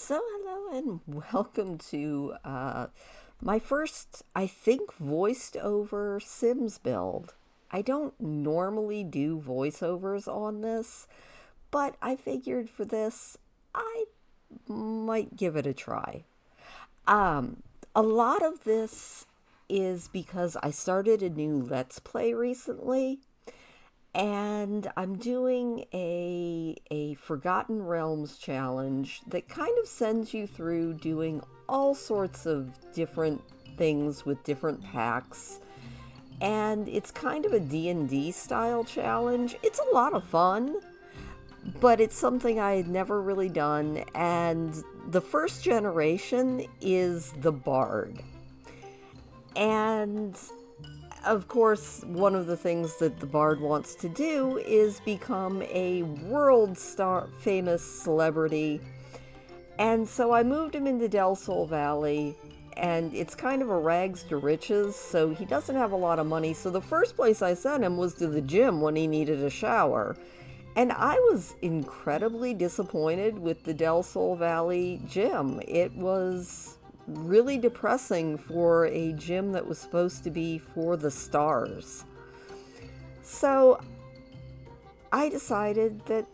So, hello and welcome to my first, I think, voiced over Sims build. I don't normally do voiceovers on this, but I figured for this, I might give it a try. Um, a lot of this is because I started a new Let's Play recently, and I'm doing a Forgotten Realms challenge that kind of sends you through doing all sorts of different things with different packs. And it's kind of a D&D style challenge. It's a lot of fun, but it's something I had never really done, and the first generation is the Bard. And of course, one of the things that the Bard wants to do is become a world star famous celebrity. And so I moved him into Del Sol Valley, and it's kind of a rags to riches, so he doesn't have a lot of money. So the first place I sent him was to the gym when he needed a shower. And I was incredibly disappointed with the Del Sol Valley gym. It was really depressing for a gym that was supposed to be for the stars. So I decided that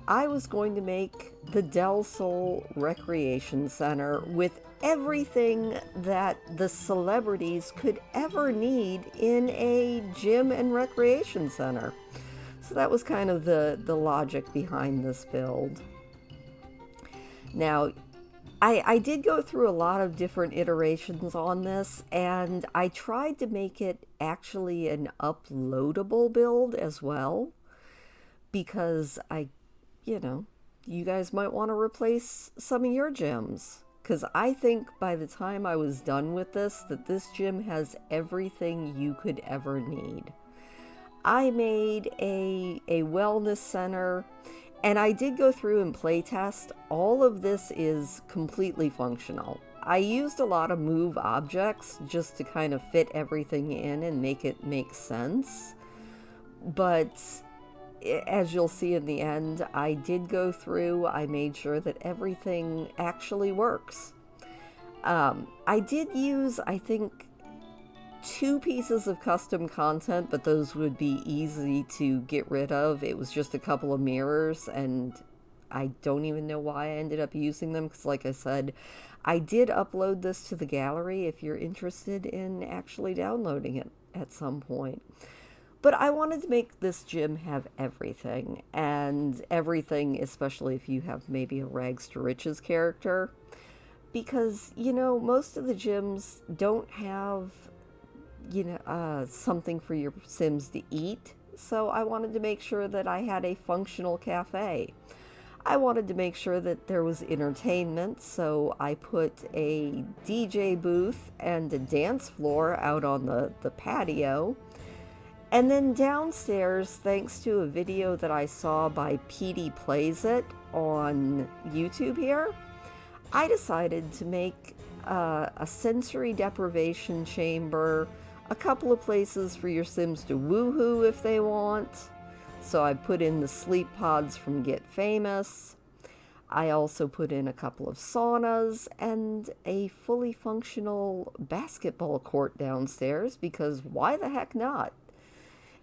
I was going to make the Del Sol Recreation Center with everything that the celebrities could ever need in a gym and recreation center. So that was kind of the logic behind this build. Now, I did go through a lot of different iterations on this, and I tried to make it actually an uploadable build as well, because you guys might want to replace some of your gyms. Because I think by the time I was done with this, that this gym has everything you could ever need. I made a wellness center, and I did go through and play test. All of this is completely functional. I used a lot of move objects just to kind of fit everything in and make it make sense. But as you'll see in the end, I did go through, I made sure that everything actually works. I did use, I think, 2 pieces of custom content, but those would be easy to get rid of. It was just a couple of mirrors, and I don't even know why I ended up using them, because like I said, I did upload this to the gallery if you're interested in actually downloading it at some point. But I wanted to make this gym have everything, and everything, especially if you have maybe a rags to riches character, because, most of the gyms don't have something for your Sims to eat. So I wanted to make sure that I had a functional cafe. I wanted to make sure that there was entertainment, so I put a DJ booth and a dance floor out on the patio. And then downstairs, thanks to a video that I saw by Petey Plays It on YouTube here, I decided to make a sensory deprivation chamber, a couple of places for your Sims to woohoo if they want. So I put in the sleep pods from Get Famous. I also put in a couple of saunas and a fully functional basketball court downstairs, because why the heck not?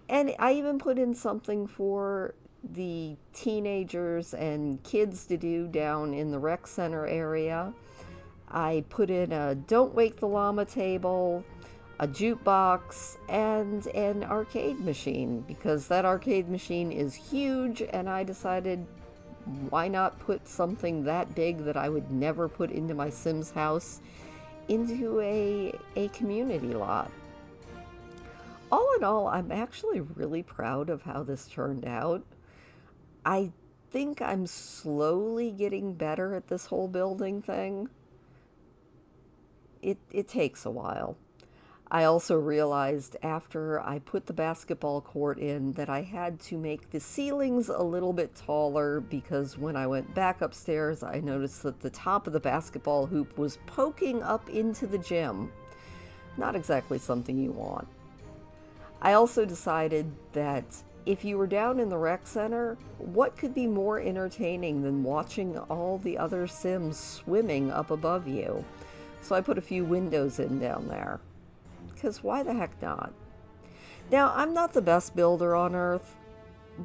And I even put in something for the teenagers and kids to do down in the rec center area. I put in a Don't Wake the Llama table, a jukebox, and an arcade machine, because that arcade machine is huge, and I decided why not put something that big that I would never put into my Sims house into a community lot. All in all, I'm actually really proud of how this turned out. I think I'm slowly getting better at this whole building thing. It takes a while. I also realized after I put the basketball court in that I had to make the ceilings a little bit taller, because when I went back upstairs, I noticed that the top of the basketball hoop was poking up into the gym. Not exactly something you want. I also decided that if you were down in the rec center, what could be more entertaining than watching all the other Sims swimming up above you? So I put a few windows in down there. Because why the heck not? Now, I'm not the best builder on Earth,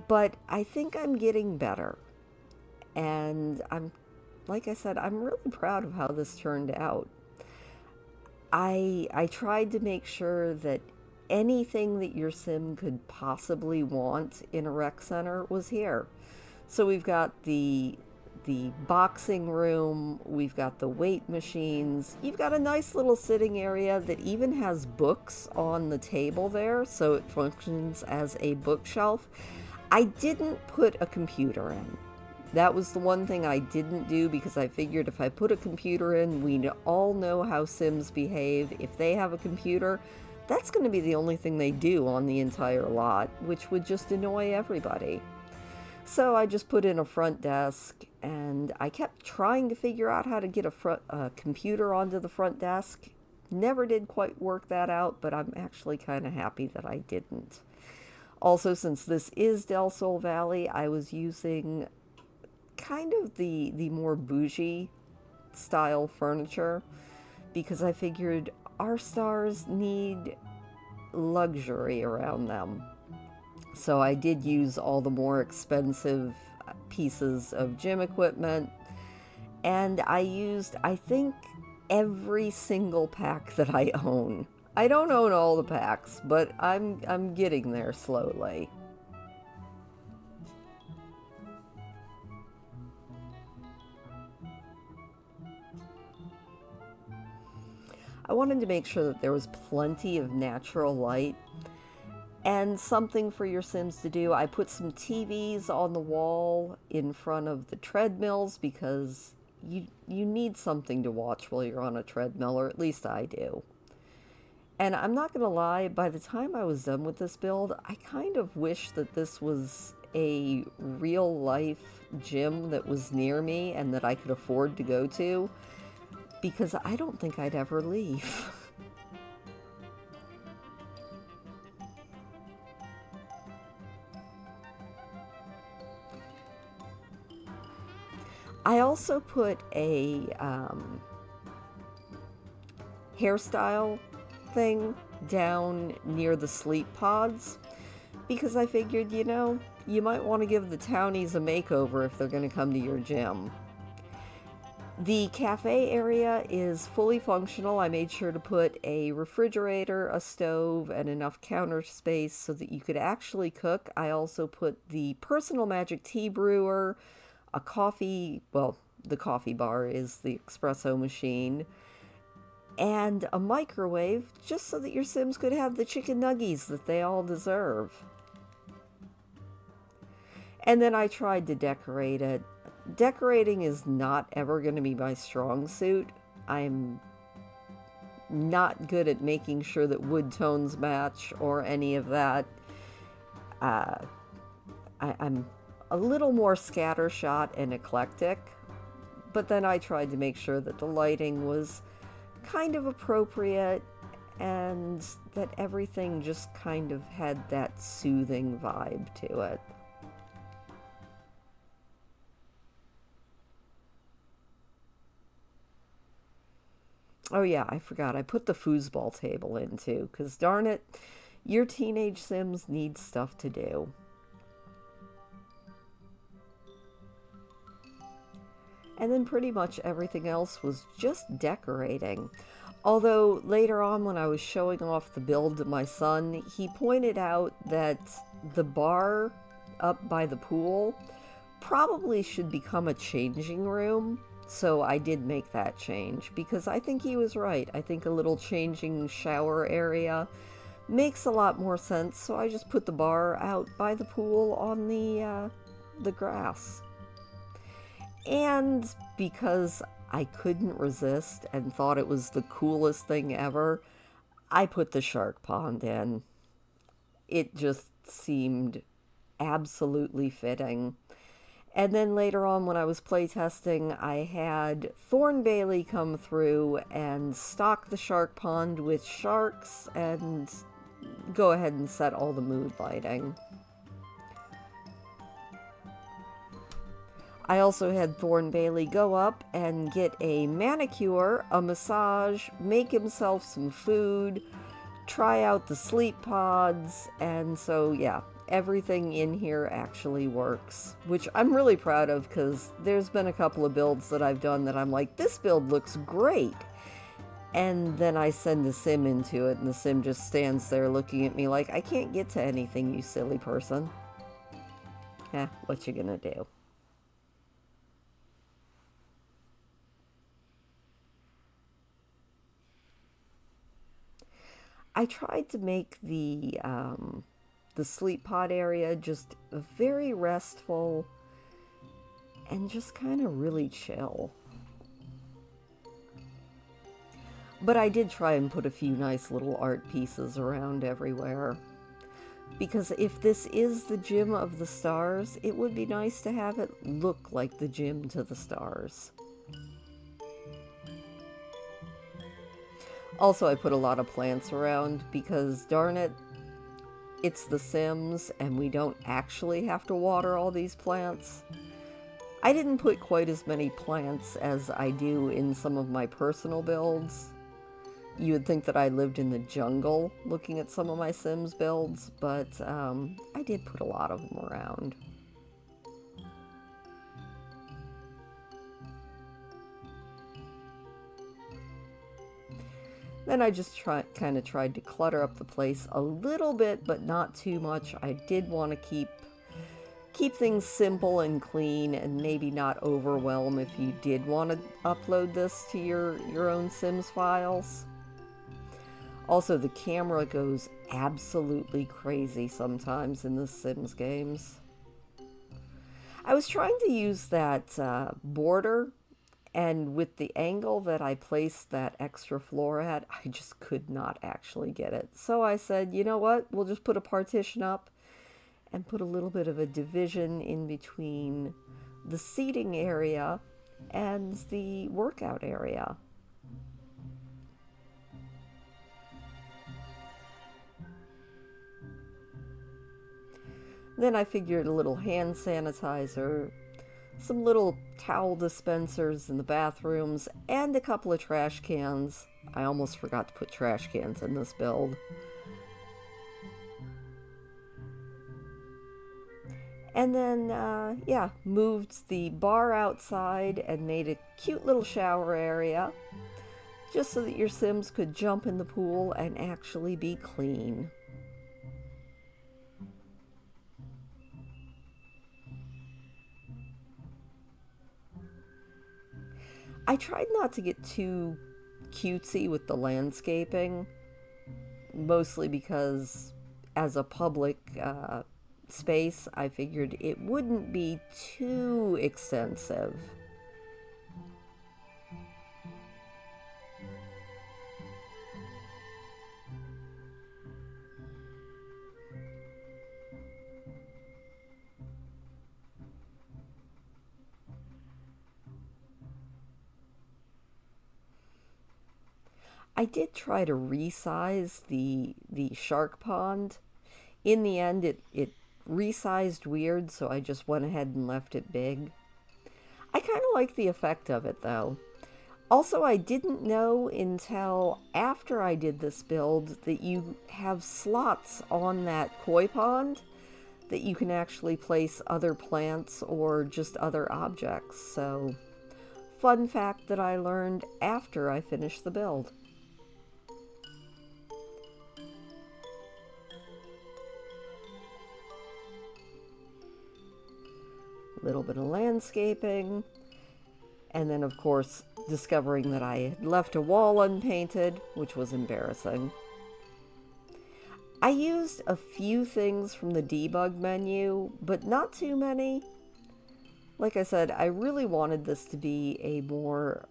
but I think I'm getting better. And like I said, I'm really proud of how this turned out. I tried to make sure that anything that your sim could possibly want in a rec center was here. So we've got the boxing room, we've got the weight machines, you've got a nice little sitting area that even has books on the table there, so it functions as a bookshelf. I didn't put a computer in. That was the one thing I didn't do because I figured if I put a computer in, we all know how Sims behave. If they have a computer, that's going to be the only thing they do on the entire lot, which would just annoy everybody. So I just put in a front desk, and I kept trying to figure out how to get a computer onto the front desk. Never did quite work that out, but I'm actually kind of happy that I didn't. Also, since this is Del Sol Valley, I was using kind of the more bougie style furniture because I figured our stars need luxury around them. So I did use all the more expensive pieces of gym equipment, and I used, I think, every single pack that I own. I don't own all the packs, but I'm getting there slowly. I wanted to make sure that there was plenty of natural light and something for your Sims to do. I put some TVs on the wall in front of the treadmills because you need something to watch while you're on a treadmill, or at least I do. And I'm not going to lie, by the time I was done with this build, I kind of wish that this was a real life gym that was near me and that I could afford to go to, because I don't think I'd ever leave. I also put a hairstyle thing down near the sleep pods because I figured, you might want to give the townies a makeover if they're going to come to your gym. The cafe area is fully functional. I made sure to put a refrigerator, a stove, and enough counter space so that you could actually cook. I also put the personal magic tea brewer, a coffee, well, the coffee bar is the espresso machine, and a microwave just so that your Sims could have the chicken nuggies that they all deserve. And then I tried to decorate it. Decorating is not ever going to be my strong suit. I'm not good at making sure that wood tones match or any of that. I'm a little more scattershot and eclectic, but then I tried to make sure that the lighting was kind of appropriate and that everything just kind of had that soothing vibe to it. Oh yeah, I forgot. I put the foosball table in too, because darn it, your teenage Sims need stuff to do. And then pretty much everything else was just decorating. Although later on when I was showing off the build to my son, he pointed out that the bar up by the pool probably should become a changing room. So I did make that change because I think he was right. I think a little changing shower area makes a lot more sense. So I just put the bar out by the pool on the grass. And because I couldn't resist and thought it was the coolest thing ever, I put the shark pond in. It just seemed absolutely fitting. And then later on when I was playtesting, I had Thorn Bailey come through and stock the shark pond with sharks and go ahead and set all the mood lighting. I also had Thorn Bailey go up and get a manicure, a massage, make himself some food, try out the sleep pods, and so yeah, everything in here actually works, which I'm really proud of because there's been a couple of builds that I've done that I'm like, this build looks great. And then I send the sim into it, and the sim just stands there looking at me like, I can't get to anything, you silly person. What you gonna do? I tried to make the sleep pod area just very restful and just kind of really chill. But I did try and put a few nice little art pieces around everywhere. Because if this is the gym of the stars, it would be nice to have it look like the gym to the stars. Also, I put a lot of plants around because, darn it, it's The Sims and we don't actually have to water all these plants. I didn't put quite as many plants as I do in some of my personal builds. You would think that I lived in the jungle looking at some of my Sims builds, but I did put a lot of them around. Then I just kind of tried to clutter up the place a little bit, but not too much. I did want to keep things simple and clean and maybe not overwhelm if you did want to upload this to your own Sims files. Also, the camera goes absolutely crazy sometimes in the Sims games. I was trying to use that border, and with the angle that I placed that extra floor at, I just could not actually get it. So I said, you know what, we'll just put a partition up and put a little bit of a division in between the seating area and the workout area. Then I figured a little hand sanitizer, some little towel dispensers in the bathrooms, and a couple of trash cans. I almost forgot to put trash cans in this build. And then, yeah, moved the bar outside and made a cute little shower area, just so that your Sims could jump in the pool and actually be clean. I tried not to get too cutesy with the landscaping, mostly because as a public space, I figured it wouldn't be too extensive. I did try to resize the shark pond. In the end, it resized weird, so I just went ahead and left it big. I kind of like the effect of it, though. Also, I didn't know until after I did this build that you have slots on that koi pond that you can actually place other plants or just other objects. So, fun fact that I learned after I finished the build. A little bit of landscaping, and then of course discovering that I had left a wall unpainted, which was embarrassing. I used a few things from the debug menu, but not too many. Like I said, I really wanted this to be a more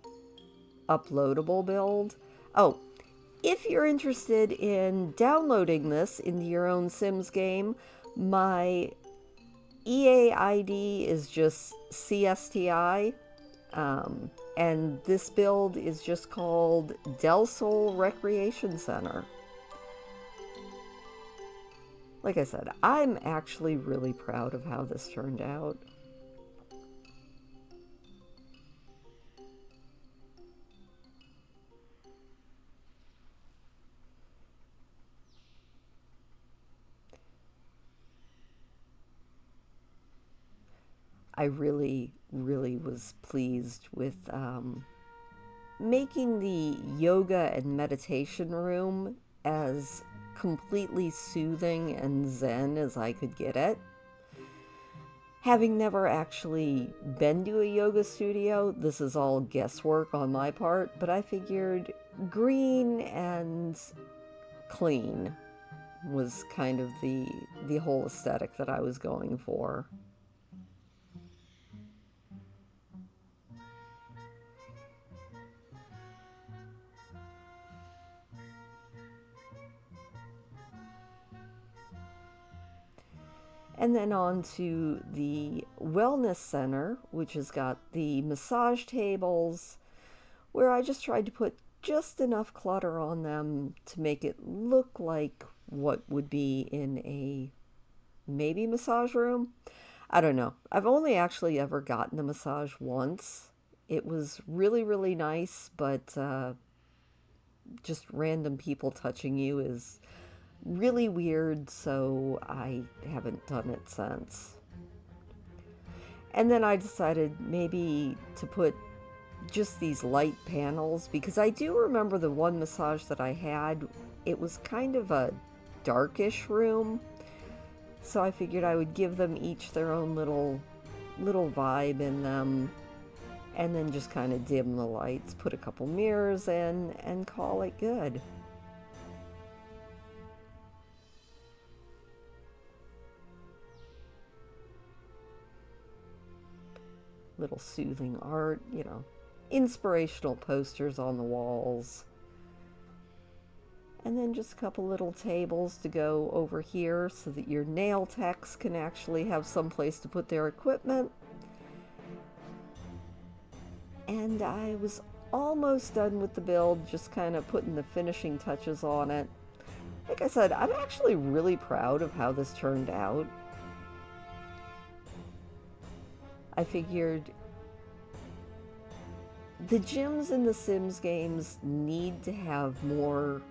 uploadable build. Oh, if you're interested in downloading this into your own Sims game, my EA ID is just CSTI, and this build is just called Del Sol Recreation Center. Like I said, I'm actually really proud of how this turned out. I really, really was pleased with making the yoga and meditation room as completely soothing and zen as I could get it. Having never actually been to a yoga studio, this is all guesswork on my part, but I figured green and clean was kind of the whole aesthetic that I was going for. And then on to the wellness center, which has got the massage tables, where I just tried to put just enough clutter on them to make it look like what would be in a maybe massage room. I don't know. I've only actually ever gotten a massage once. It was really, really nice, but just random people touching you is really weird, so I haven't done it since. And then I decided maybe to put just these light panels because I do remember the one massage that I had, it was kind of a darkish room. So I figured I would give them each their own little vibe in them and then just kind of dim the lights, put a couple mirrors in and call it good. Little soothing art, inspirational posters on the walls. And then just a couple little tables to go over here so that your nail techs can actually have some place to put their equipment. And I was almost done with the build, just kind of putting the finishing touches on it. Like I said, I'm actually really proud of how this turned out. I figured the gyms in the Sims games need to have more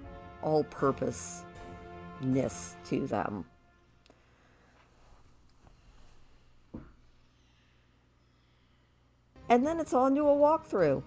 all-purpose-ness to them. And then it's on to a walkthrough.